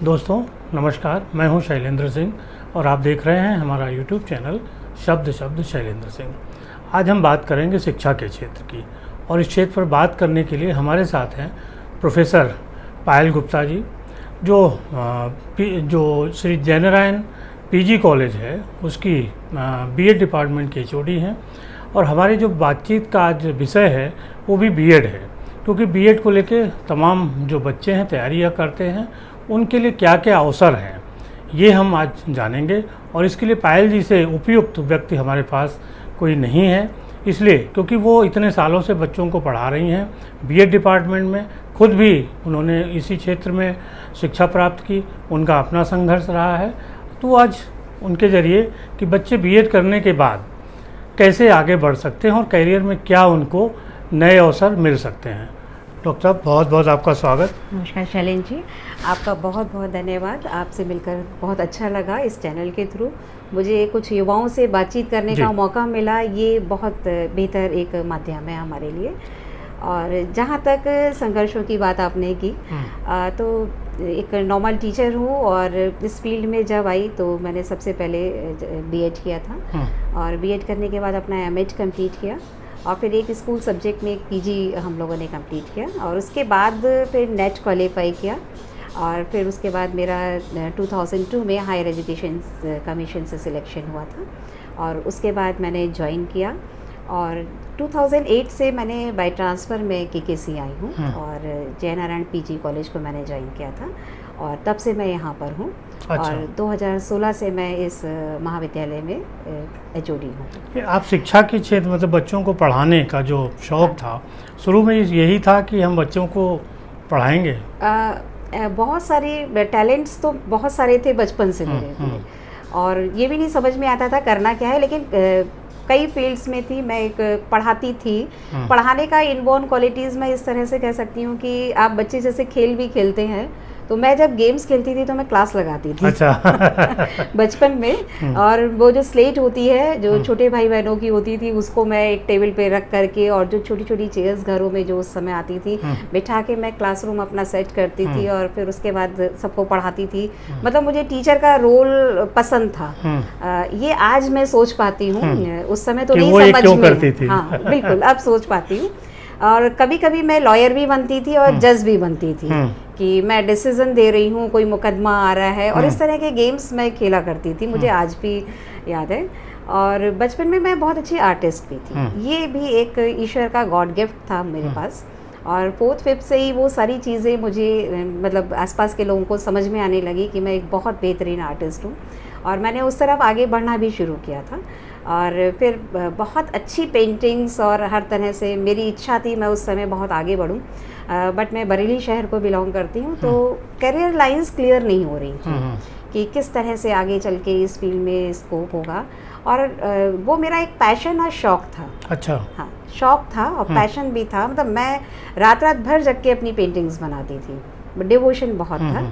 दोस्तों नमस्कार, मैं हूं शैलेंद्र सिंह और आप देख रहे हैं हमारा यूट्यूब चैनल शब्द शब्द शैलेंद्र सिंह। आज हम बात करेंगे शिक्षा के क्षेत्र की, और इस क्षेत्र पर बात करने के लिए हमारे साथ हैं प्रोफेसर पायल गुप्ता जी, जो श्री जयनारायण पीजी कॉलेज है उसकी बीएड डिपार्टमेंट की एचओडी हैं। और हमारी जो बातचीत का आज विषय है वो भी बीएड है, क्योंकि बीएड को लेके तमाम जो बच्चे हैं तैयारियां करते हैं, उनके लिए क्या क्या अवसर हैं ये हम आज जानेंगे। और इसके लिए पायल जी से उपयुक्त व्यक्ति हमारे पास कोई नहीं है, इसलिए क्योंकि वो इतने सालों से बच्चों को पढ़ा रही हैं बीएड डिपार्टमेंट में, खुद भी उन्होंने इसी क्षेत्र में शिक्षा प्राप्त की, उनका अपना संघर्ष रहा है। तो आज उनके ज़रिए कि बच्चे बीएड करने के बाद कैसे आगे बढ़ सकते हैं और करियर में क्या उनको नए अवसर मिल सकते हैं। डॉक्टर साहब, बहुत बहुत आपका स्वागत। नमस्कार शैलेंद्र जी, आपका बहुत बहुत धन्यवाद। आपसे मिलकर बहुत अच्छा लगा। इस चैनल के थ्रू मुझे कुछ युवाओं से बातचीत करने का मौका मिला, ये बहुत बेहतर एक माध्यम है हमारे लिए। और जहाँ तक संघर्षों की बात आपने की, तो एक नॉर्मल टीचर हूँ और इस फील्ड में जब आई तो मैंने सबसे पहले बीएड किया था, और बीएड करने के बाद अपना एमएड कंप्लीट किया, और फिर एक स्कूल सब्जेक्ट में एक पीजी हम लोगों ने कंप्लीट किया, और उसके बाद फिर नेट क्वालिफाई किया। और फिर उसके बाद मेरा 2002 में हायर एजुकेशन कमीशन से सिलेक्शन हुआ था, और उसके बाद मैंने ज्वाइन किया। और 2008 से मैंने बाय ट्रांसफ़र में केकेसी आई हूँ, और जयनारायण पीजी कॉलेज को मैंने ज्वाइन किया था, और तब से मैं यहाँ पर हूँ। अच्छा। और 2016 से मैं इस महाविद्यालय में एचओडी हूँ। आप शिक्षा के क्षेत्र मतलब बच्चों को पढ़ाने का जो शौक़ था, शुरू में यही था कि हम बच्चों को पढ़ाएंगे? बहुत सारे टैलेंट्स तो बहुत सारे थे बचपन से मेरे, और ये भी नहीं समझ में आता था करना क्या है, लेकिन कई फील्ड्स में थी। मैं एक पढ़ाती थी, पढ़ाने का इनबॉर्न क्वालिटीज़ मैं इस तरह से कह सकती हूँ कि आप बच्चे जैसे खेल भी खेलते हैं, तो मैं जब गेम्स खेलती थी तो मैं क्लास लगाती थी। अच्छा। बचपन में। और वो जो स्लेट होती है जो छोटे भाई बहनों की होती थी, उसको मैं एक टेबल पे रख करके, और जो छोटी छोटी चेयर्स घरों में जो उस समय आती थी, बिठा के मैं क्लासरूम अपना सेट करती थी, और फिर उसके बाद सबको पढ़ाती थी। मतलब मुझे टीचर का रोल पसंद था। ये आज मैं सोच पाती हूँ, उस समय तो नहीं समझ में। हाँ बिल्कुल, अब सोच पाती हूँ। और कभी कभी मैं लॉयर भी बनती थी और जज भी बनती थी, कि मैं डिसीजन दे रही हूँ, कोई मुकदमा आ रहा है, और इस तरह के गेम्स मैं खेला करती थी, मुझे आज भी याद है। और बचपन में मैं बहुत अच्छी आर्टिस्ट भी थी, ये भी एक ईश्वर का गॉड गिफ्ट था मेरे पास। और 4th 5th से ही वो सारी चीज़ें मुझे मतलब आसपास के लोगों को समझ में आने लगी कि मैं एक बहुत बेहतरीन आर्टिस्ट हूँ, और मैंने उस तरफ आगे बढ़ना भी शुरू किया था। और फिर बहुत अच्छी पेंटिंग्स, और हर तरह से मेरी इच्छा थी मैं उस समय बहुत आगे बढ़ूं, बट मैं बरेली शहर को बिलोंग करती हूं, तो करियर लाइंस क्लियर नहीं हो रही थी कि किस तरह से आगे चल के इस फील्ड में स्कोप होगा। और वो मेरा एक पैशन और शौक़ था। अच्छा। हाँ, शौक़ था और पैशन भी था। मतलब मैं रात रात भर जग के अपनी पेंटिंग्स बनाती थी, डिवोशन बहुत था।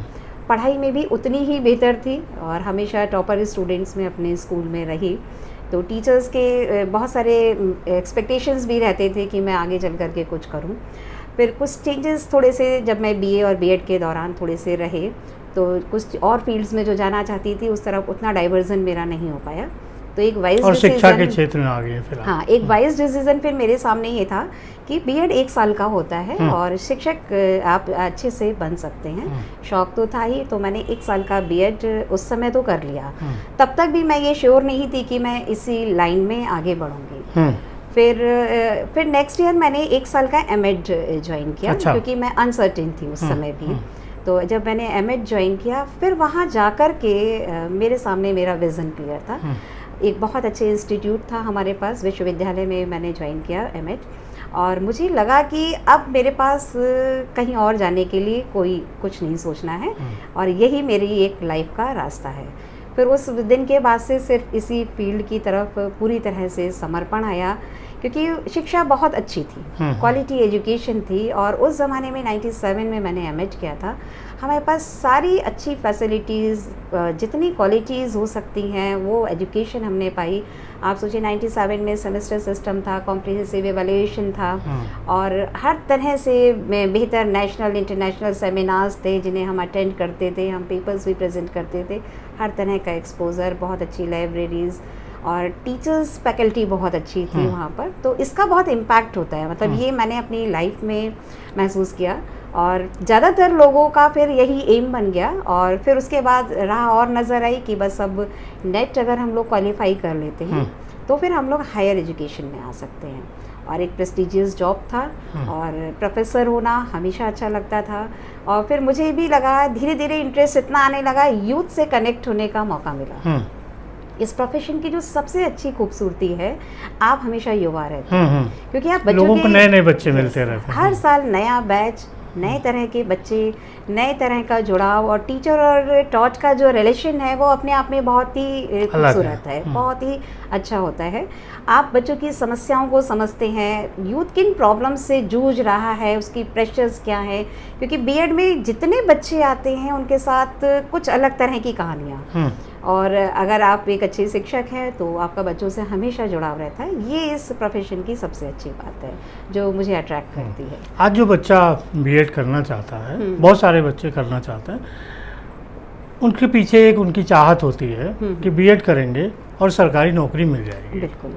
पढ़ाई में भी उतनी ही बेहतर थी, और हमेशा टॉपर स्टूडेंट्स में अपने स्कूल में रही। तो टीचर्स के बहुत सारे एक्सपेक्टेशंस भी रहते थे कि मैं आगे चल कर के कुछ करूं। फिर कुछ चेंजेस थोड़े से जब मैं बीए और बीएड के दौरान थोड़े से रहे, तो कुछ और फील्ड्स में जो जाना चाहती थी उस तरफ उतना डाइवर्जन मेरा नहीं हो पाया। तो एक वाइज और शिक्षा के क्षेत्र में आ गए फिर। हाँ, एक वाइज डिसीजन फिर मेरे सामने ये था कि बीएड 1 साल का होता है, और शिक्षक आप अच्छे से बन सकते हैं। शौक तो था ही, तो मैंने 1 साल का बीएड उस समय तो कर लिया। तब तक भी मैं ये श्योर नहीं थी कि मैं इसी लाइन में आगे बढ़ूंगी। फिर नेक्स्ट ईयर मैंने 1 साल का एमएड ज्वाइन किया। अच्छा। क्योंकि मैं अनसर्टेन थी उस समय भी। तो जब मैंने एमएड ज्वाइन किया, फिर वहाँ जाकर के मेरे सामने मेरा विज़न क्लियर था। एक बहुत अच्छे इंस्टीट्यूट था हमारे पास, विश्वविद्यालय में मैंने ज्वाइन किया एमएड, और मुझे लगा कि अब मेरे पास कहीं और जाने के लिए कोई कुछ नहीं सोचना है, और यही मेरी एक लाइफ का रास्ता है। फिर उस दिन के बाद से सिर्फ इसी फील्ड की तरफ पूरी तरह से समर्पण आया क्योंकि शिक्षा बहुत अच्छी थी, क्वालिटी एजुकेशन थी। और उस ज़माने में 97 में मैंने एमएड किया था, हमारे पास सारी अच्छी फैसिलिटीज़, जितनी क्वालिटीज़ हो सकती हैं वो एजुकेशन हमने पाई। आप सोचिए 97 में सेमेस्टर सिस्टम था, कॉम्प्रिहेंसिव एवैल्यूएशन था, और हर तरह से बेहतर नेशनल इंटरनेशनल सेमिनार्स थे जिन्हें हम अटेंड करते थे, हम पेपर्स भी प्रेजेंट करते थे, हर तरह का एक्सपोजर, बहुत अच्छी लाइब्रेरीज़ और टीचर्स फैकल्टी बहुत अच्छी थी वहाँ पर। तो इसका बहुत इम्पैक्ट होता है, मतलब ये मैंने अपनी लाइफ में महसूस किया। और ज़्यादातर लोगों का फिर यही एम बन गया, और फिर उसके बाद राह और नज़र आई कि बस अब नेट अगर हम लोग क्वालिफाई कर लेते हैं तो फिर हम लोग हायर एजुकेशन में आ सकते हैं। और एक प्रेस्टिजियस जॉब था, और प्रोफेसर होना हमेशा अच्छा लगता था। और फिर मुझे भी लगा, धीरे धीरे इंटरेस्ट इतना आने लगा, यूथ से कनेक्ट होने का मौका मिला। इस प्रोफेशन की जो सबसे अच्छी खूबसूरती है, आप हमेशा युवा रहते हैं, क्योंकि आप बच्चों लोगों को नए बच्चे मिलते रहते हैं, हर साल नया बैच, नए तरह के बच्चे, नए तरह का जुड़ाव, और टीचर और टॉट का जो रिलेशन है वो अपने आप में बहुत ही खूबसूरत है, बहुत ही अच्छा होता है। आप बच्चों की समस्याओं को समझते हैं, यूथ किन प्रॉब्लम से जूझ रहा है, उसकी प्रेशर्स क्या है, क्योंकि बीएड में जितने बच्चे आते हैं उनके साथ कुछ अलग तरह की कहानियाँ, और अगर आप एक अच्छे शिक्षक हैं तो आपका बच्चों से हमेशा जुड़ाव रहता है। ये इस प्रोफेशन की सबसे अच्छी बात है जो मुझे अट्रैक्ट करती है। आज जो बच्चा बीएड करना चाहता है, बहुत सारे बच्चे करना चाहते हैं, उनके पीछे एक उनकी चाहत होती है कि बीएड करेंगे और सरकारी नौकरी मिल जाएगी। बिल्कुल।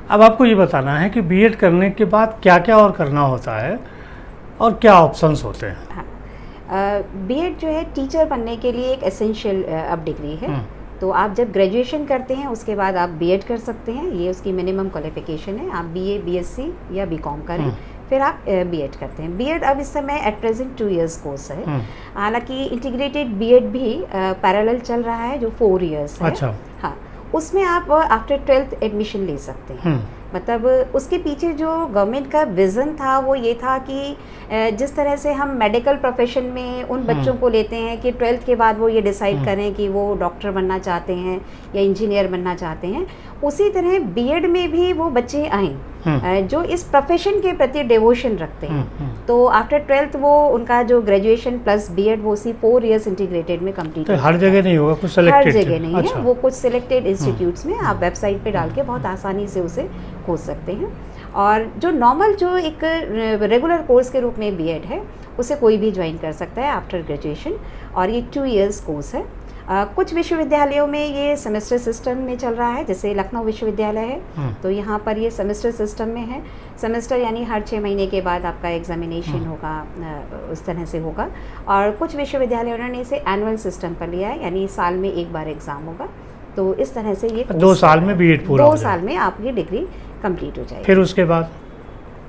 अब आपको ये बताना है कि बीएड करने के बाद क्या क्या और करना होता है और क्या ऑप्शंस होते हैं। हाँ, बीएड जो है टीचर बनने के लिए एक एसेंशियल अब डिग्री है। तो आप जब ग्रेजुएशन करते हैं उसके बाद आप बीएड कर सकते हैं, ये उसकी मिनिमम क्वालिफिकेशन है। आप बीए, बीएससी या बीकॉम करें, फिर आप बीएड करते हैं। बीएड अब इस समय एट प्रेजेंट 2 इयर्स कोर्स है, हालांकि इंटीग्रेटेड बीएड भी पैरेलल चल रहा है जो 4 इयर्स है। अच्छा। हाँ, उसमें आप आफ्टर 12th एडमिशन ले सकते हैं। मतलब उसके पीछे जो गवर्नमेंट का विज़न था वो ये था कि जिस तरह से हम मेडिकल प्रोफेशन में उन बच्चों को लेते हैं कि 12th के बाद वो ये डिसाइड करें कि वो डॉक्टर बनना चाहते हैं या इंजीनियर बनना चाहते हैं, उसी तरह बीएड में भी वो बच्चे आएँ जो इस प्रोफेशन के प्रति डिवोशन रखते हैं। तो आफ्टर 12th वो उनका जो ग्रेजुएशन प्लस बीएड वो उसी 4 इयर्स इंटीग्रेटेड में कंप्लीट। तो हर जगह नहीं होगा, कुछ सिलेक्टेड, हर जगह नहीं है, वो कुछ सिलेक्टेड इंस्टीट्यूट्स में आप वेबसाइट पे डाल के बहुत आसानी से उसे खोज सकते हैं। और जो नॉर्मल जो एक रेगुलर कोर्स के रूप में बीएड है उसे कोई भी ज्वाइन कर सकता है आफ्टर ग्रेजुएशन, और ये 2 इयर्स कोर्स है। कुछ विश्वविद्यालयों में ये सेमेस्टर सिस्टम में चल रहा है, जैसे लखनऊ विश्वविद्यालय है तो यहाँ पर ये सेमेस्टर सिस्टम में है। सेमेस्टर यानी हर 6 महीने के बाद आपका एग्जामिनेशन होगा, उस तरह से होगा। और कुछ विश्वविद्यालयों ने इसे एनुअल सिस्टम पर लिया है, यानी साल में एक बार एग्ज़ाम होगा। तो इस तरह से ये 2 साल में बीएड पूरा, 2 साल में आपकी डिग्री कंप्लीट हो जाएगी। फिर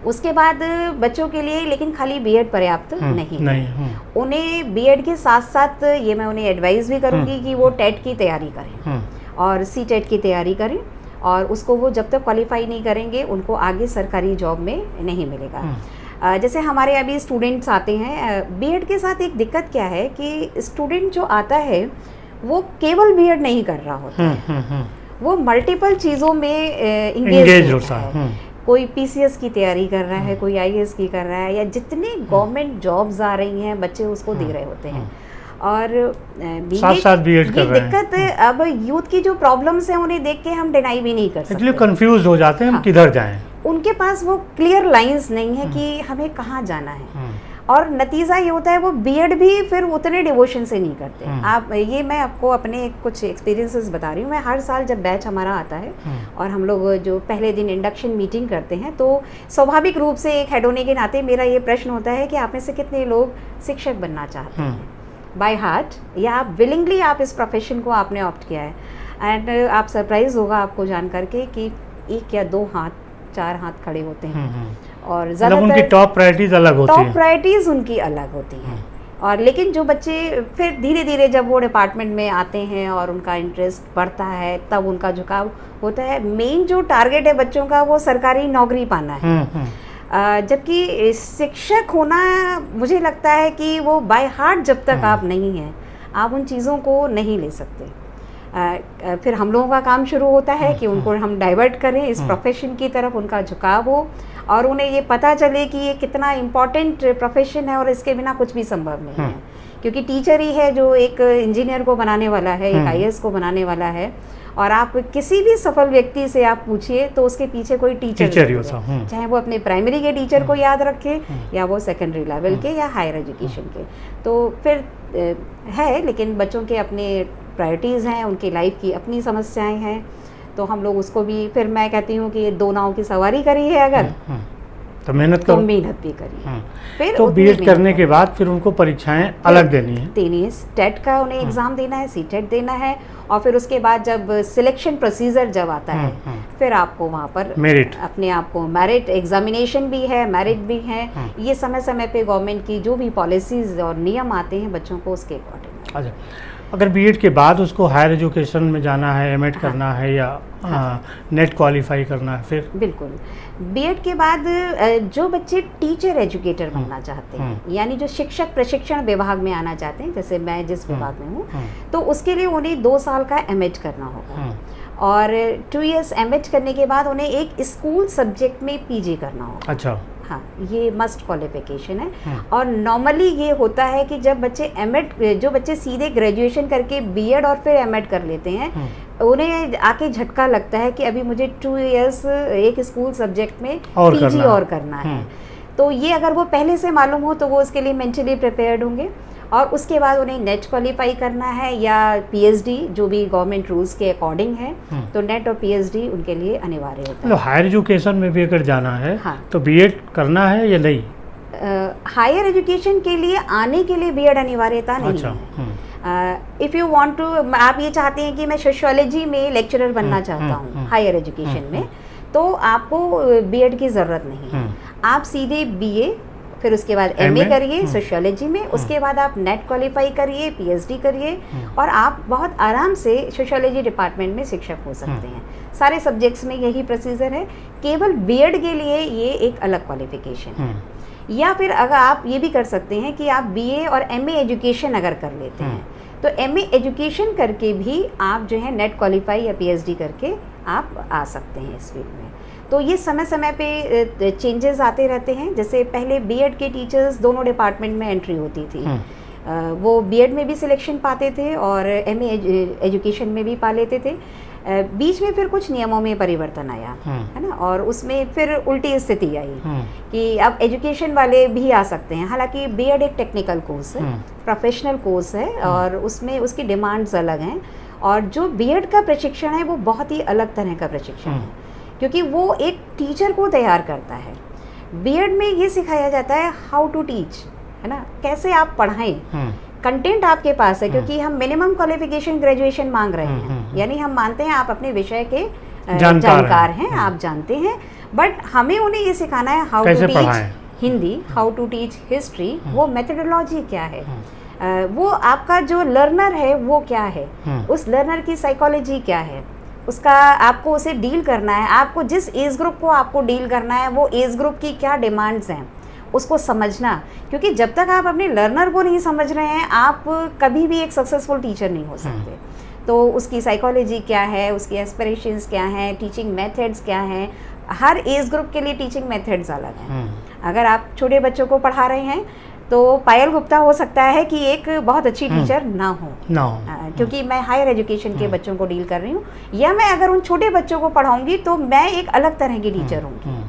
उसके बाद बच्चों के लिए लेकिन खाली बीएड पर्याप्त नहीं। उन्हें बीएड के साथ साथ ये मैं उन्हें एडवाइस भी करूँगी कि वो टेट की तैयारी करें और सीटेट की तैयारी करें, और उसको वो जब तक क्वालिफाई नहीं करेंगे उनको आगे सरकारी जॉब में नहीं मिलेगा। जैसे हमारे अभी स्टूडेंट्स आते हैं, बीएड के साथ एक दिक्कत क्या है कि स्टूडेंट जो आता है वो केवल बीएड नहीं कर रहा होता है, वो मल्टीपल चीज़ों में इंगेज होता है। कोई पीसीएस की तैयारी कर रहा है, कोई आईएएस की कर रहा है, या जितने गवर्नमेंट जॉब्स आ रही हैं बच्चे उसको दे रहे होते हैं। और साथ बीएड कर रहे हैं। दिक्कत अब यूथ की जो प्रॉब्लम्स हैं उन्हें देख के हम डिनाई भी नहीं कर सकते, इसलिए कंफ्यूज हो जाते हैं हम किधर जाएं। उनके पास वो क्लियर लाइंस नहीं है कि हमें कहाँ जाना है, और नतीजा ये होता है वो बीएड भी फिर उतने डिवोशन से नहीं करते। आप ये मैं आपको अपने कुछ एक्सपीरियंसेस बता रही हूँ। मैं हर साल जब बैच हमारा आता है और हम लोग जो पहले दिन इंडक्शन मीटिंग करते हैं, तो स्वाभाविक रूप से एक हेड होने के नाते मेरा ये प्रश्न होता है कि आप में से कितने लोग शिक्षक बनना चाहते हैं बाय हार्ट, या आप विलिंगली आप इस प्रोफेशन को आपने ऑप्ट किया है। एंड आप सरप्राइज होगा आपको जान करके कि 1 या 2 हाथ, 4 हाथ खड़े होते हैं, और ज़्यादातर उनकी टॉप प्रायोरिटीज अलग होती हैं। टॉप प्रायोरिटीज उनकी अलग होती हैं। और लेकिन जो बच्चे फिर धीरे धीरे जब वो डिपार्टमेंट में आते हैं और उनका इंटरेस्ट बढ़ता है, तब उनका झुकाव होता है। मेन जो टारगेट है बच्चों का वो सरकारी नौकरी पाना है। जबकि शिक्षक होना मुझे लगता है कि वो बाय हार्ट जब तक आप नहीं हैं, आप उन चीज़ों को नहीं ले सकते। फिर हम लोगों का काम शुरू होता है कि उनको हम डाइवर्ट करें इस प्रोफेशन की तरफ, उनका झुकाव हो और उन्हें ये पता चले कि ये कितना इम्पोर्टेंट प्रोफेशन है और इसके बिना कुछ भी संभव नहीं है। क्योंकि टीचर ही है जो एक इंजीनियर को बनाने वाला है, एक आईएएस को बनाने वाला है। और आप किसी भी सफल व्यक्ति से आप पूछिए तो उसके पीछे कोई टीचर ही होता है, चाहे वो अपने प्राइमरी के टीचर को याद रखे या वो सेकेंडरी लेवल के या हायर एजुकेशन के। तो फिर है, लेकिन बच्चों के अपने प्रायोरिटीज़ हैं, उनकी लाइफ की अपनी समस्याएं हैं, तो हम लोग उसको भी, फिर मैं कहती हूँ कि दो नाव की सवारी करी है अगर तो मेहनत भी करी। फिर तो बीएड करने के बाद फिर उनको परीक्षाएं अलग देनी है, स्टेट का उन्हें एग्ज़ाम देना है, सीटेट देना है, और फिर उसके बाद जब सिलेक्शन प्रोसीजर जब आता है फिर आपको वहाँ पर मेरिट, अपने आप को मेरिट एग्जामिनेशन भी है, मेरिट भी है। ये समय समय पे गवर्नमेंट की जो भी पॉलिसीज और नियम आते हैं बच्चों को उसके अकॉर्डिंग। अच्छा, अगर बीएड के बाद उसको हायर एजुकेशन में जाना है, एमएड करना है या नेट क्वालिफाई करना है फिर? बिल्कुल, बीएड के बाद जो बच्चे टीचर एजुकेटर बनना चाहते हैं, यानी जो शिक्षक प्रशिक्षण विभाग में आना चाहते हैं, जैसे मैं जिस विभाग में हूँ, तो उसके लिए उन्हें 2 साल का एमएड करना होगा और 2 इयर्स एमएड करने के बाद उन्हें एक स्कूल सब्जेक्ट में पीजी करना होगा। अच्छा, हाँ, ये मस्ट क्वालिफिकेशन है। और नॉर्मली ये होता है कि जब बच्चे एमएड, जो बच्चे सीधे ग्रेजुएशन करके बीएड और फिर एमएड कर लेते हैं, उन्हें आके झटका लगता है कि अभी मुझे 2 इयर्स एक स्कूल सब्जेक्ट में पीजी और करना है। तो ये अगर वो पहले से मालूम हो तो वो उसके लिए मेंटली प्रिपेयर्ड होंगे। और उसके बाद उन्हें नेट क्वालिफाई करना है या पीएचडी, जो भी गवर्नमेंट रूल्स के अकॉर्डिंग है, तो नेट और पीएचडी उनके लिए अनिवार्य होता है। मतलब हायर एजुकेशन में भी अगर जाना है तो बीएड करना है या नहीं? हायर एजुकेशन के लिए आने के लिए बीएड अनिवार्यता नहीं है। इफ़ यू वांट टू, आप ये चाहते हैं कि मैं सोशियोलॉजी में लेक्चरर बनना चाहता हूँ हायर एजुकेशन में, तो आपको बीएड की ज़रूरत नहीं है। आप सीधे बीए, फिर उसके बाद एमए करिए सोशियोलॉजी में, उसके बाद आप नेट क्वालिफाई करिए, पीएचडी करिए, और आप बहुत आराम से सोशियोलॉजी डिपार्टमेंट में शिक्षक हो सकते हैं। सारे सब्जेक्ट्स में यही प्रोसीजर है। केवल बीएड के लिए ये एक अलग क्वालिफिकेशन है। या फिर अगर आप ये भी कर सकते हैं कि आप बीए और एमए एजुकेशन अगर कर लेते हैं, तो एमए एजुकेशन करके भी आप जो है नेट क्वालिफाई या पीएचडी करके आप आ सकते हैं इस फील्ड में। तो ये समय समय पे चेंजेस आते रहते हैं। जैसे पहले बीएड के टीचर्स दोनों डिपार्टमेंट में एंट्री होती थी, वो बीएड में भी सिलेक्शन पाते थे और एमए एजुकेशन में भी पा लेते थे। बीच में फिर कुछ नियमों में परिवर्तन आया, है ना, और उसमें फिर उल्टी स्थिति आई कि अब एजुकेशन वाले भी आ सकते हैं। हालांकि बीएड एक टेक्निकल कोर्स है, प्रोफेशनल कोर्स है, और उसमें उसकी डिमांड्स अलग हैं। और जो बीएड का प्रशिक्षण है वो बहुत ही अलग तरह का प्रशिक्षण है, क्योंकि वो एक टीचर को तैयार करता है। बीएड में ये सिखाया जाता है हाउ टू टीच, है ना, कैसे आप पढ़ाएं। कंटेंट आपके पास है, क्योंकि हम मिनिमम क्वालिफिकेशन ग्रेजुएशन मांग रहे हैं, यानी हम मानते हैं आप अपने विषय के जानकार हैं, आप जानते हैं, बट हमें उन्हें ये सिखाना है how to teach Hindi, how to teach history, वो मेथोडोलॉजी क्या है, वो आपका जो लर्नर है वो क्या है, उस लर्नर की साइकोलॉजी क्या है, उसका आपको उसे डील करना है। आपको जिस एज ग्रुप को आपको डील करना है, वो एज ग्रुप की क्या डिमांड्स हैं, उसको समझना। क्योंकि जब तक आप अपने लर्नर को नहीं समझ रहे हैं, आप कभी भी एक सक्सेसफुल टीचर नहीं हो सकते। तो उसकी साइकोलॉजी क्या है, उसकी एस्पिरेशंस क्या हैं, टीचिंग मेथड्स क्या हैं, हर एज ग्रुप के लिए टीचिंग मेथड्स अलग हैं। अगर आप छोटे बच्चों को पढ़ा रहे हैं तो पायल गुप्ता हो सकता है कि एक बहुत अच्छी टीचर ना हो, क्योंकि मैं हायर एजुकेशन के बच्चों को डील कर रही हूँ, या मैं अगर उन छोटे बच्चों को पढ़ाऊंगी तो मैं एक अलग तरह की टीचर हूँगी।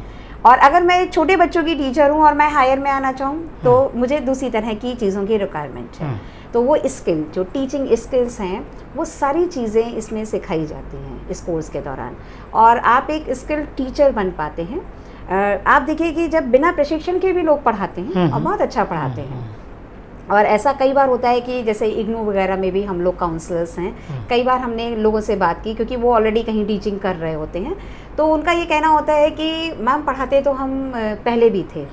और अगर मैं छोटे बच्चों की टीचर हूँ और मैं हायर में आना चाहूँ तो मुझे दूसरी तरह की चीज़ों की रिक्वायरमेंट है। तो वो स्किल, जो टीचिंग स्किल्स हैं, वो सारी चीज़ें इसमें सिखाई जाती हैं इस कोर्स के दौरान, और आप एक स्किल टीचर बन पाते हैं। आप देखिए कि जब बिना प्रशिक्षण के भी लोग पढ़ाते हैं और बहुत अच्छा पढ़ाते हैं। और ऐसा कई बार होता है कि जैसे इग्नू वगैरह में भी हम लोग काउंसलर्स हैं, कई बार हमने लोगों से बात की, क्योंकि वो ऑलरेडी कहीं टीचिंग कर रहे होते हैं, तो उनका ये कहना होता है कि मैम पढ़ाते तो हम पहले भी थे,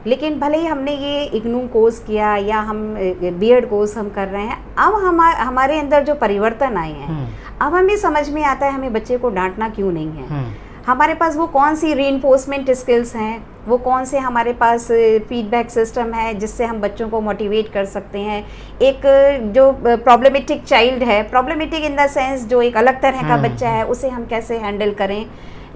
लेकिन भले ही हमने ये इग्नू कोर्स किया या हम बीएड कोर्स हम कर रहे हैं, अब हमारे अंदर जो परिवर्तन आए हैं, अब हमें समझ में आता है हमें बच्चे को डांटना क्यों नहीं है, हमारे पास वो कौन सी रीइंफोर्समेंट स्किल्स हैं, वो कौन से हमारे पास फीडबैक सिस्टम है जिससे हम बच्चों को मोटिवेट कर सकते हैं। एक जो प्रॉब्लमेटिक चाइल्ड है, प्रॉब्लमेटिक इन द सेंस जो एक अलग तरह का बच्चा है, उसे हम कैसे हैंडल करें।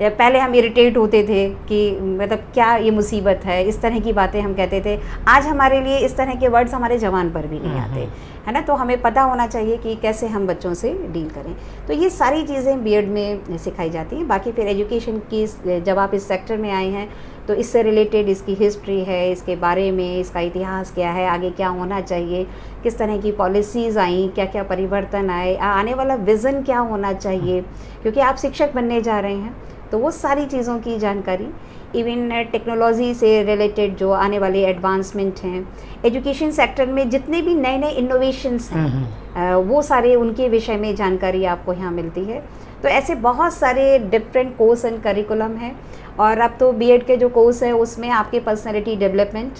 पहले हम इरिटेट होते थे कि मतलब क्या ये मुसीबत है, इस तरह की बातें हम कहते थे। आज हमारे लिए इस तरह के वर्ड्स हमारे ज़बान पर भी नहीं आते, है ना। तो हमें पता होना चाहिए कि कैसे हम बच्चों से डील करें। तो ये सारी चीज़ें बीएड में सिखाई जाती हैं। बाकी फिर एजुकेशन की, जब आप इस सेक्टर में आए हैं तो इससे रिलेटेड इसकी हिस्ट्री है, इसके बारे में, इसका इतिहास क्या है, आगे क्या होना चाहिए, किस तरह की पॉलिसीज़ आई, क्या क्या परिवर्तन आए, आने वाला विज़न क्या होना चाहिए, क्योंकि आप शिक्षक बनने जा रहे हैं। तो वो सारी चीज़ों की जानकारी, इवन टेक्नोलॉजी से रिलेटेड जो आने वाले एडवांसमेंट हैं, एजुकेशन सेक्टर में जितने भी नए नए इनोवेशंस हैं, वो सारे उनके विषय में जानकारी आपको यहाँ मिलती है। तो ऐसे बहुत सारे डिफरेंट कोर्स एंड करिकुलम हैं। और अब तो बीएड के जो कोर्स है उसमें आपके पर्सनैलिटी डेवलपमेंट,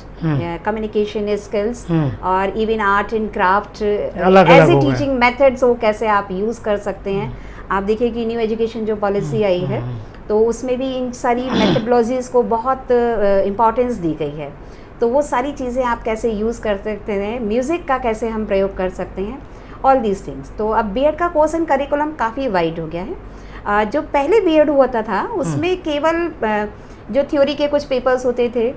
कम्युनिकेशन स्किल्स और इवन आर्ट एंड क्राफ्ट, ऐसे टीचिंग मेथड्स वो कैसे आप यूज़ कर सकते हैं। आप देखिए कि न्यू एजुकेशन जो पॉलिसी आई है तो उसमें भी इन सारी मेथडोलॉजीज़ को बहुत इम्पॉर्टेंस दी गई है। तो वो सारी चीज़ें आप कैसे यूज़ कर सकते हैं, म्यूज़िक का कैसे हम प्रयोग कर सकते हैं, ऑल दीज थिंग्स। तो अब बीएड का कोर्स एंड करिकुलम काफ़ी वाइड हो गया है। जो पहले बीएड हुआ था उसमें केवल जो थ्योरी के कुछ पेपर्स होते थे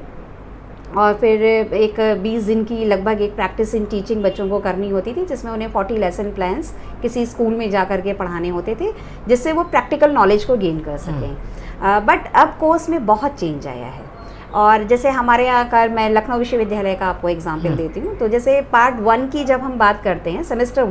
और फिर एक 20 दिन की लगभग एक प्रैक्टिस इन टीचिंग बच्चों को करनी होती थी, जिसमें उन्हें 40 लेसन प्लान्स किसी स्कूल में जा कर के पढ़ाने होते थे, जिससे वो प्रैक्टिकल नॉलेज को गेन कर सकें। बट अब कोर्स में बहुत चेंज आया है। और जैसे हमारे यहाँ का, मैं लखनऊ विश्वविद्यालय का आपको एग्जाम्पल देती हूँ। तो जैसे पार्ट 1 की जब हम बात करते हैं, सेमेस्टर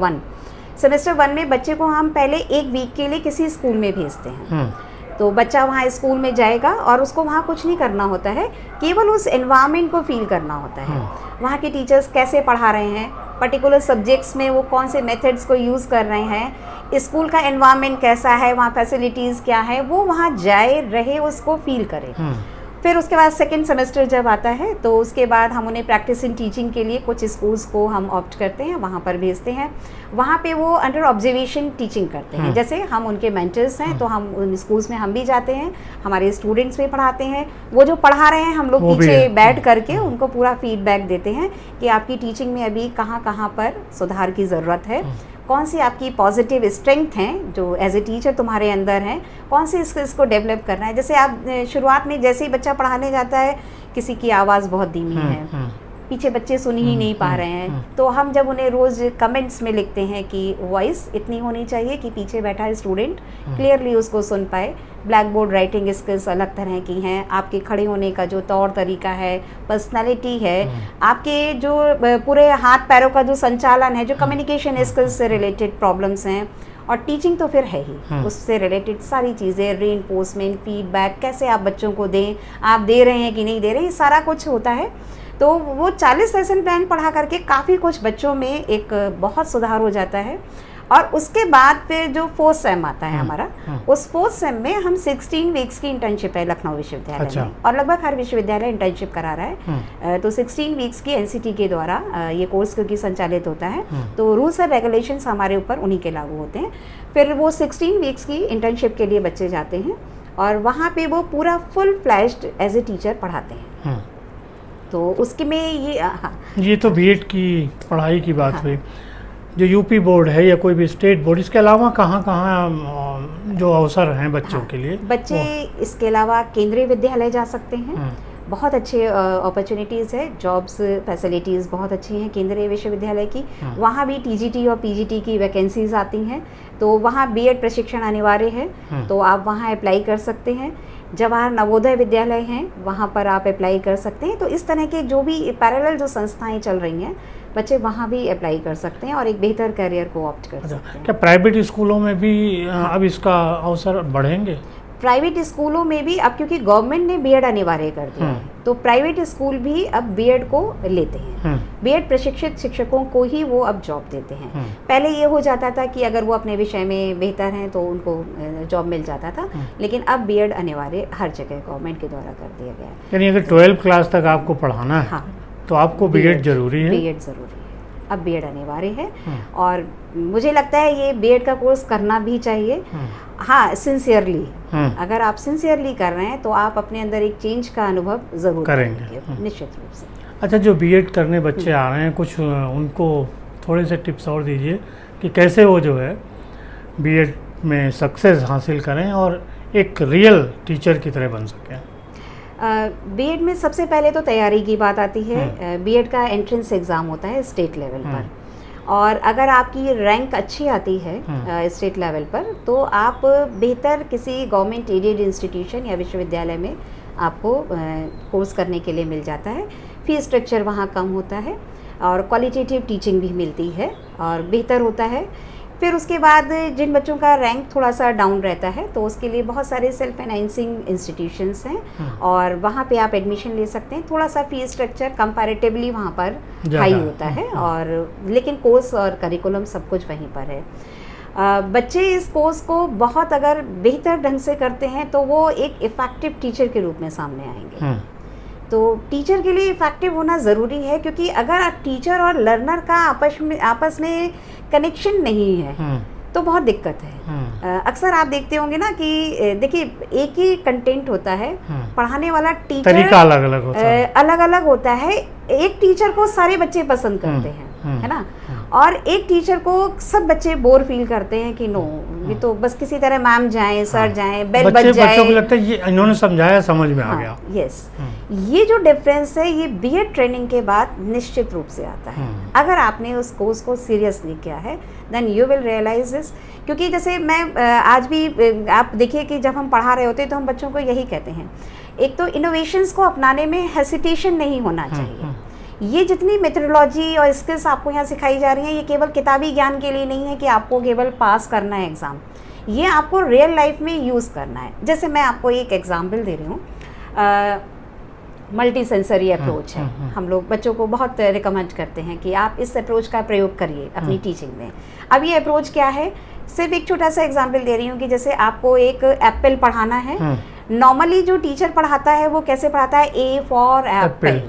1 में बच्चे को हम पहले एक वीक के लिए किसी स्कूल में भेजते हैं। तो बच्चा वहाँ स्कूल में जाएगा और उसको वहाँ कुछ नहीं करना होता है, केवल उस एनवायरनमेंट को फील करना होता है। वहाँ के टीचर्स कैसे पढ़ा रहे हैं, पर्टिकुलर सब्जेक्ट्स में वो कौन से मेथड्स को यूज़ कर रहे हैं, स्कूल का एनवायरनमेंट कैसा है, वहाँ फैसिलिटीज़ क्या है, वो वहाँ जाए, रहे, उसको फील करे। फिर उसके बाद सेकेंड सेमेस्टर जब आता है तो उसके बाद हम उन्हें प्रैक्टिस इन टीचिंग के लिए कुछ स्कूल्स को हम ऑप्ट करते हैं, वहाँ पर भेजते हैं। वहाँ पे वो अंडर ऑब्जर्वेशन टीचिंग करते हैं। जैसे हम उनके मेंटर्स हैं तो हम उन स्कूल्स में हम भी जाते हैं, हमारे स्टूडेंट्स भी पढ़ाते हैं। वो जो पढ़ा रहे हैं हम लोग पीछे बैठ करके उनको पूरा फीडबैक देते हैं कि आपकी टीचिंग में अभी कहाँ कहाँ पर सुधार की ज़रूरत है, कौन सी आपकी पॉजिटिव स्ट्रेंथ हैं जो एज ए टीचर तुम्हारे अंदर हैं, कौन सी स्किल्स को डेवलप करना है। जैसे आप शुरुआत में जैसे ही बच्चा पढ़ाने जाता है, किसी की आवाज़ बहुत धीमी है, पीछे बच्चे सुन ही नहीं पा रहे हैं, तो हम जब उन्हें रोज़ कमेंट्स में लिखते हैं कि वॉइस इतनी होनी चाहिए कि पीछे बैठा स्टूडेंट क्लियरली उसको सुन पाए। ब्लैक बोर्ड राइटिंग स्किल्स अलग तरह की हैं, आपके खड़े होने का जो तौर तरीका है, पर्सनालिटी है, आपके जो पूरे हाथ पैरों का जो संचालन है, जो कम्युनिकेशन स्किल्स से रिलेटेड प्रॉब्लम्स हैं, और टीचिंग तो फिर है ही, उससे रिलेटेड सारी चीज़ें, रीइंफोर्समेंट, फीडबैक कैसे आप बच्चों को दें, आप दे रहे हैं कि नहीं दे रहे, ये सारा कुछ होता है। तो वो 40 लेसन प्लान पढ़ा करके काफ़ी कुछ बच्चों में एक बहुत सुधार हो जाता है। और उसके बाद फिर जो 4th सेम आता है हमारा, उस 4th सेम में हम 16 वीक्स की इंटर्नशिप है लखनऊ विश्वविद्यालय में, और लगभग हर विश्वविद्यालय इंटर्नशिप करा रहा है। तो 16 वीक्स की एनसीटी के द्वारा ये कोर्स क्योंकि संचालित होता है, तो रूल्स और रेगुलेशंस हमारे ऊपर उन्हीं के लागू होते हैं। फिर वो 16 वीक्स की इंटर्नशिप के लिए बच्चे जाते हैं और वहाँ पे वो पूरा full fledged as a teacher पढ़ाते हैं। तो उसके में ये तो बीएड की पढ़ाई की बात हुई। जो यूपी बोर्ड है या कोई भी स्टेट बोर्ड, इसके अलावा कहाँ कहाँ जो अवसर हैं बच्चों के लिए? बच्चे इसके अलावा केंद्रीय विद्यालय जा सकते हैं, बहुत अच्छे अपॉर्चुनिटीज़ है, जॉब्स फैसिलिटीज़ बहुत अच्छी हैं केंद्रीय विश्वविद्यालय की। वहाँ भी टीजीटी और पीजीटी की वैकेंसीज आती हैं, तो वहाँ बीएड प्रशिक्षण अनिवार्य है, तो आप वहाँ अप्लाई कर सकते हैं। जवाहर नवोदय विद्यालय हैं, वहाँ पर आप अप्लाई कर सकते हैं। तो इस तरह के जो भी पैरेलल जो संस्थाएं चल रही हैं, बच्चे वहाँ भी अप्लाई कर सकते हैं और एक बेहतर करियर को ऑप्ट कर सकते हैं। क्या प्राइवेट स्कूलों में भी अब इसका अवसर बढ़ेंगे? प्राइवेट स्कूलों में भी अब, क्योंकि गवर्नमेंट ने बीएड अनिवार्य कर दिया है, तो प्राइवेट स्कूल भी अब बीएड को लेते हैं। बीएड प्रशिक्षित शिक्षकों को ही वो अब जॉब देते हैं। पहले ये हो जाता था कि अगर वो अपने विषय में बेहतर हैं तो उनको जॉब मिल जाता था, लेकिन अब बीएड अनिवार्य हर जगह गवर्नमेंट के द्वारा कर दिया गया है। यानी अगर 12th क्लास तक आपको पढ़ाना है तो आपको बीएड जरूरी है? बीएड जरूरी है। अब बीएड अनिवार्य है और मुझे लगता है ये बीएड का कोर्स करना भी चाहिए। हाँ, सिंसियरली, अगर आप सिंसियरली कर रहे हैं तो आप अपने अंदर एक चेंज का अनुभव ज़रूर करेंगे, निश्चित रूप से। अच्छा, जो बीएड करने बच्चे आ रहे हैं, कुछ उनको थोड़े से टिप्स और दीजिए कि कैसे वो जो है बीएड में सक्सेस हासिल करें और एक रियल टीचर की तरह बन सकें। बीएड में सबसे पहले तो तैयारी की बात आती है। बीएड का एंट्रेंस एग्ज़ाम होता है स्टेट लेवल पर, और अगर आपकी रैंक अच्छी आती है स्टेट लेवल पर तो आप बेहतर किसी गवर्नमेंट एडेड इंस्टीट्यूशन या विश्वविद्यालय में आपको कोर्स करने के लिए मिल जाता है। फीस स्ट्रक्चर वहाँ कम होता है और क्वालिटेटिव टीचिंग भी मिलती है और बेहतर होता है। फिर उसके बाद जिन बच्चों का रैंक थोड़ा सा डाउन रहता है तो उसके लिए बहुत सारे सेल्फ फाइनेंसिंग इंस्टीट्यूशंस हैं और वहाँ पे आप एडमिशन ले सकते हैं। थोड़ा सा फीस स्ट्रक्चर कंपैरेटिवली वहाँ पर हाई होता है, और लेकिन कोर्स और करिकुलम सब कुछ वहीं पर है। बच्चे इस कोर्स को बहुत अगर बेहतर ढंग से करते हैं तो वो एक इफ़ेक्टिव टीचर के रूप में सामने आएंगे। तो टीचर के लिए इफ़ेक्टिव होना ज़रूरी है, क्योंकि अगर टीचर और लर्नर का आपस में कनेक्शन नहीं है तो बहुत दिक्कत है। अक्सर आप देखते होंगे ना कि देखिए एक ही कंटेंट होता है, पढ़ाने वाला टीचर तरीका अलग अलग होता है, अलग अलग होता है। एक टीचर को सारे बच्चे पसंद करते हैं, है ना, और एक टीचर को सब बच्चे बोर फील करते हैं कि नो, ये तो बस किसी तरह मैम जाएं, सर जाएं, बेल बज जाए। बच्चों को लगता है ये इन्होंने समझाया, समझ में आ गया। यस, ये जो डिफरेंस है ये बीएड ट्रेनिंग के बाद निश्चित रूप से आता है। अगर आपने उस कोर्स को सीरियसली किया है then you will realise this. क्योंकि जैसे मैं आज भी आप देखिए कि जब हम पढ़ा रहे होते हैं तो हम बच्चों को यही कहते हैं, एक तो इनोवेशंस को अपनाने में हेसिटेशन नहीं होना चाहिए। ये जितनी मेथोडोलॉजी और स्किल्स आपको यहाँ सिखाई जा रही हैं ये केवल किताबी ज्ञान के लिए नहीं है कि आपको केवल पास करना है एग्ज़ाम, ये आपको रियल लाइफ में यूज़ करना है। जैसे मैं आपको एक एग्जांपल दे रही हूँ, मल्टी सेंसरी अप्रोच है। हम लोग बच्चों को बहुत रिकमेंड करते हैं कि आप इस अप्रोच का प्रयोग करिए अपनी टीचिंग में। अब ये अप्रोच क्या है, सिर्फ एक छोटा सा एग्जांपल दे रही हूँ कि जैसे आपको एक एप्पल पढ़ाना है। नॉर्मली जो टीचर पढ़ाता है वो कैसे पढ़ाता है, ए फॉर एप्पल।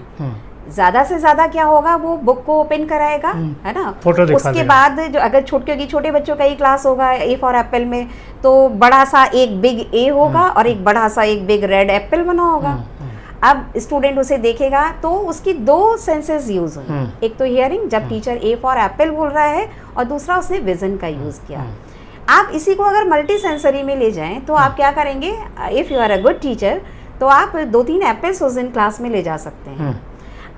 ज़्यादा से ज़्यादा क्या होगा, वो बुक को ओपन कराएगा, है ना, उसके बाद जो अगर छोटे बच्चों का ही क्लास होगा ए फॉर एप्पल में तो बड़ा सा एक बिग ए होगा और एक बड़ा सा एक बिग रेड एप्पल बना होगा। अब स्टूडेंट उसे देखेगा तो उसकी दो सेंसेस यूज होंगे, एक तो हियरिंग जब टीचर ए फॉर एप्पल बोल रहा है और दूसरा उसने विजन का यूज किया। आप इसी को अगर मल्टी सेंसरी में ले जाएं तो आप क्या करेंगे, if you are a good teacher तो आप 2-3 एप्पल्स उस दिन क्लास में ले जा सकते हैं।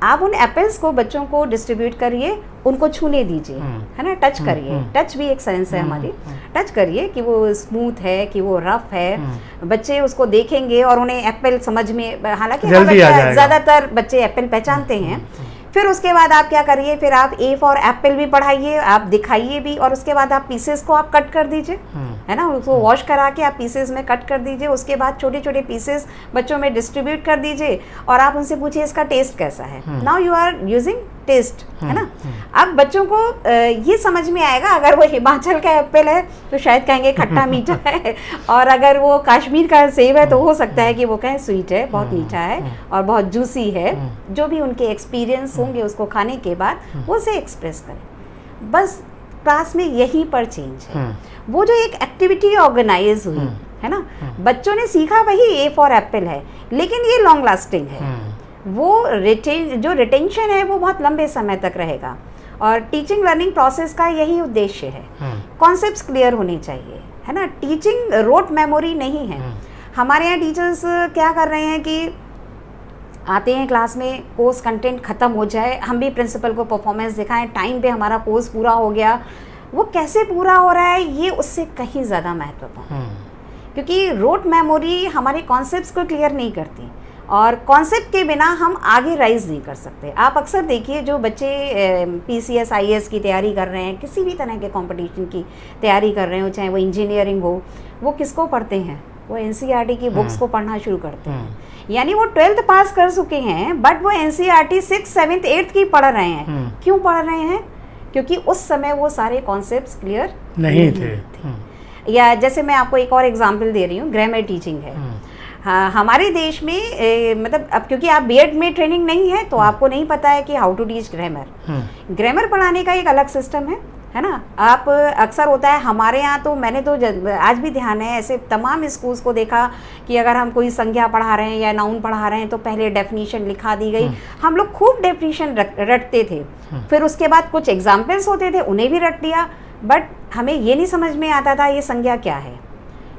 आप उन एप्पल्स को बच्चों को डिस्ट्रीब्यूट करिए, उनको छूने दीजिए, है ना, टच करिए। टच भी एक सेंस है हमारी, टच करिए कि वो स्मूथ है कि वो रफ है। बच्चे उसको देखेंगे और उन्हें एप्पल समझ में, हालांकि ज़्यादातर बच्चे एप्पल पहचानते हैं। फिर उसके बाद आप क्या करिए, फिर आप ए फॉर एप्पल भी पढ़ाइए, आप दिखाइए भी, और उसके बाद आप पीसेस को आप कट कर दीजिए, है ना, उसको वॉश करा के आप पीसेस में कट कर दीजिए। उसके बाद छोटे छोटे पीसेस बच्चों में डिस्ट्रीब्यूट कर दीजिए और आप उनसे पूछिए इसका टेस्ट कैसा है। Now you are using taste, है ना। अब बच्चों को ये समझ में आएगा, अगर वो हिमाचल का एप्पल है तो शायद कहेंगे खट्टा मीठा है, और अगर वो कश्मीर का सेब है तो हो सकता है कि वो कहें स्वीट है, बहुत मीठा है और बहुत जूसी है। जो भी उनके एक्सपीरियंस होंगे उसको खाने के बाद वो उसे एक्सप्रेस करें। बस क्लास में यहीं पर चेंज है। वो जो एक एक्टिविटी ऑर्गेनाइज हुई है ना, बच्चों ने सीखा वही ए फॉर एप्पल है, लेकिन ये लॉन्ग लास्टिंग है। वो जो रिटेंशन है वो बहुत लंबे समय तक रहेगा, और टीचिंग लर्निंग प्रोसेस का यही उद्देश्य है। कॉन्सेप्ट्स क्लियर होने चाहिए, है ना। टीचिंग रोट मेमोरी नहीं है। हमारे यहाँ टीचर्स क्या कर रहे हैं कि आते हैं क्लास में, कोर्स कंटेंट ख़त्म हो जाए, हम भी प्रिंसिपल को परफॉर्मेंस दिखाएं, टाइम पे हमारा कोर्स पूरा हो गया। वो कैसे पूरा हो रहा है ये उससे कहीं ज़्यादा महत्वपूर्ण है, क्योंकि रोट मेमोरी हमारे कॉन्सेप्ट्स को क्लियर नहीं करती, और कॉन्सेप्ट के बिना हम आगे राइज नहीं कर सकते। आप अक्सर देखिए जो बच्चे PCS IAS की तैयारी कर रहे हैं, किसी भी तरह के कंपटीशन की तैयारी कर रहे हो, चाहे वो इंजीनियरिंग हो, वो किसको पढ़ते हैं, वो NCERT की बुक्स को पढ़ना शुरू करते हैं। यानी वो 12th पास कर चुके हैं बट वो NCERT 6th 7th 8th की पढ़ रहे हैं। क्यों पढ़ रहे हैं, क्योंकि उस समय वो सारे कॉन्सेप्ट्स क्लियर नहीं थे। या जैसे मैं आपको एक और एग्जांपल दे रही हूँ, ग्रामर टीचिंग है। हाँ, हमारे देश में मतलब अब क्योंकि आप बीएड में ट्रेनिंग नहीं है तो आपको नहीं पता है कि how to teach grammar. Grammar पढ़ाने का एक अलग सिस्टम है ना। आप अक्सर होता है हमारे यहाँ, तो मैंने तो आज भी ध्यान है ऐसे तमाम स्कूल्स को देखा कि अगर हम कोई संज्ञा पढ़ा रहे हैं या नाउन पढ़ा रहे हैं तो पहले डेफिनेशन लिखा दी गई। हम लोग खूब डेफिनेशन रटते थे, फिर उसके बाद कुछ एग्जाम्पल्स होते थे उन्हें भी रट दिया, बट हमें ये नहीं समझ में आता था ये संज्ञा क्या है,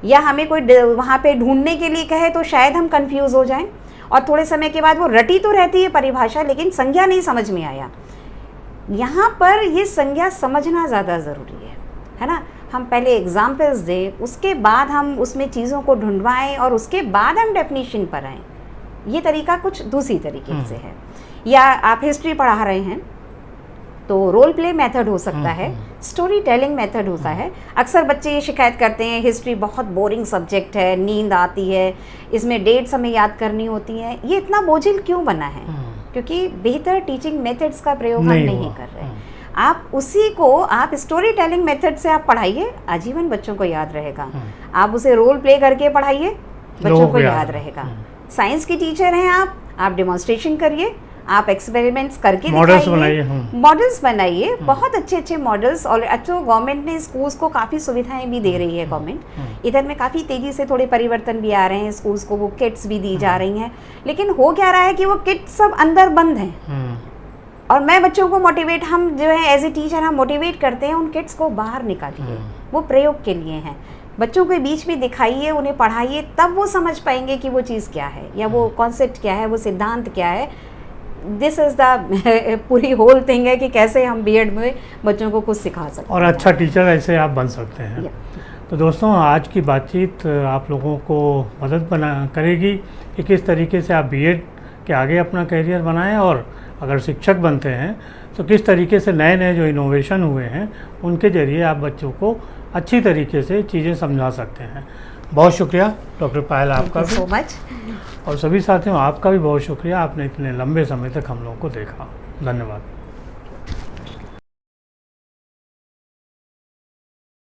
या हमें कोई वहाँ पे ढूंढने के लिए कहे तो शायद हम कंफ्यूज हो जाएं, और थोड़े समय के बाद वो रटी तो रहती है परिभाषा लेकिन संज्ञा नहीं समझ में आया। यहाँ पर ये संज्ञा समझना ज़्यादा ज़रूरी है ना। हम पहले एग्जाम्पल्स दें, उसके बाद हम उसमें चीज़ों को ढूंढवाएं और उसके बाद हम डेफिनेशन पर आएँ। ये तरीका कुछ दूसरी तरीके से है। या आप हिस्ट्री पढ़ा रहे हैं तो रोल प्ले मेथड हो सकता है, स्टोरी टेलिंग मेथड होता है। अक्सर बच्चे ये शिकायत करते हैं हिस्ट्री बहुत बोरिंग सब्जेक्ट है, नींद आती है, इसमें डेट्स हमें याद करनी होती है। ये इतना बोझिल क्यों बना है? क्योंकि बेहतर टीचिंग मेथड्स का प्रयोग हम नहीं कर रहे। आप उसी को आप स्टोरी टेलिंग मेथड से आप पढ़ाइए, आजीवन बच्चों को याद रहेगा। आप उसे रोल प्ले करके पढ़ाइए, बच्चों को याद रहेगा। साइंस की टीचर हैं आप डेमोन्स्ट्रेशन करिए, आप एक्सपेरिमेंट्स करके मॉडल्स बनाइए, बहुत अच्छे अच्छे मॉडल्स। और अच्छा, गवर्नमेंट ने स्कूल्स को काफ़ी सुविधाएं भी दे रही है। गवर्नमेंट इधर में काफ़ी तेज़ी से थोड़े परिवर्तन भी आ रहे हैं, स्कूल्स को वो किट्स भी दी जा रही हैं। लेकिन हो क्या रहा है कि वो किट्स सब अंदर बंद हैं, और मैं बच्चों को मोटिवेट, हम जो है एज ए टीचर हम मोटिवेट करते हैं उन किट्स को बाहर निकालिए, वो प्रयोग के लिए हैं। बच्चों के बीच में दिखाइए, उन्हें पढ़ाइए, तब वो समझ पाएंगे कि वो चीज़ क्या है, या वो कॉन्सेप्ट क्या है, वो सिद्धांत क्या है। दिस इज़ द पूरी होल थिंग है कि कैसे हम बीएड में बच्चों को कुछ सिखा सकते हैं और अच्छा टीचर ऐसे आप बन सकते हैं। तो दोस्तों, आज की बातचीत आप लोगों को मदद करेगी कि किस तरीके से आप बीएड के आगे अपना करियर बनाएं, और अगर शिक्षक बनते हैं तो किस तरीके से नए नए जो इनोवेशन हुए हैं उनके ज़रिए आप बच्चों को अच्छी तरीके से चीज़ें समझा सकते हैं। बहुत शुक्रिया डॉक्टर पायल आपका भी, सो मच। और सभी साथियों आपका भी बहुत शुक्रिया, आपने इतने लंबे समय तक हम लोगों को देखा। धन्यवाद।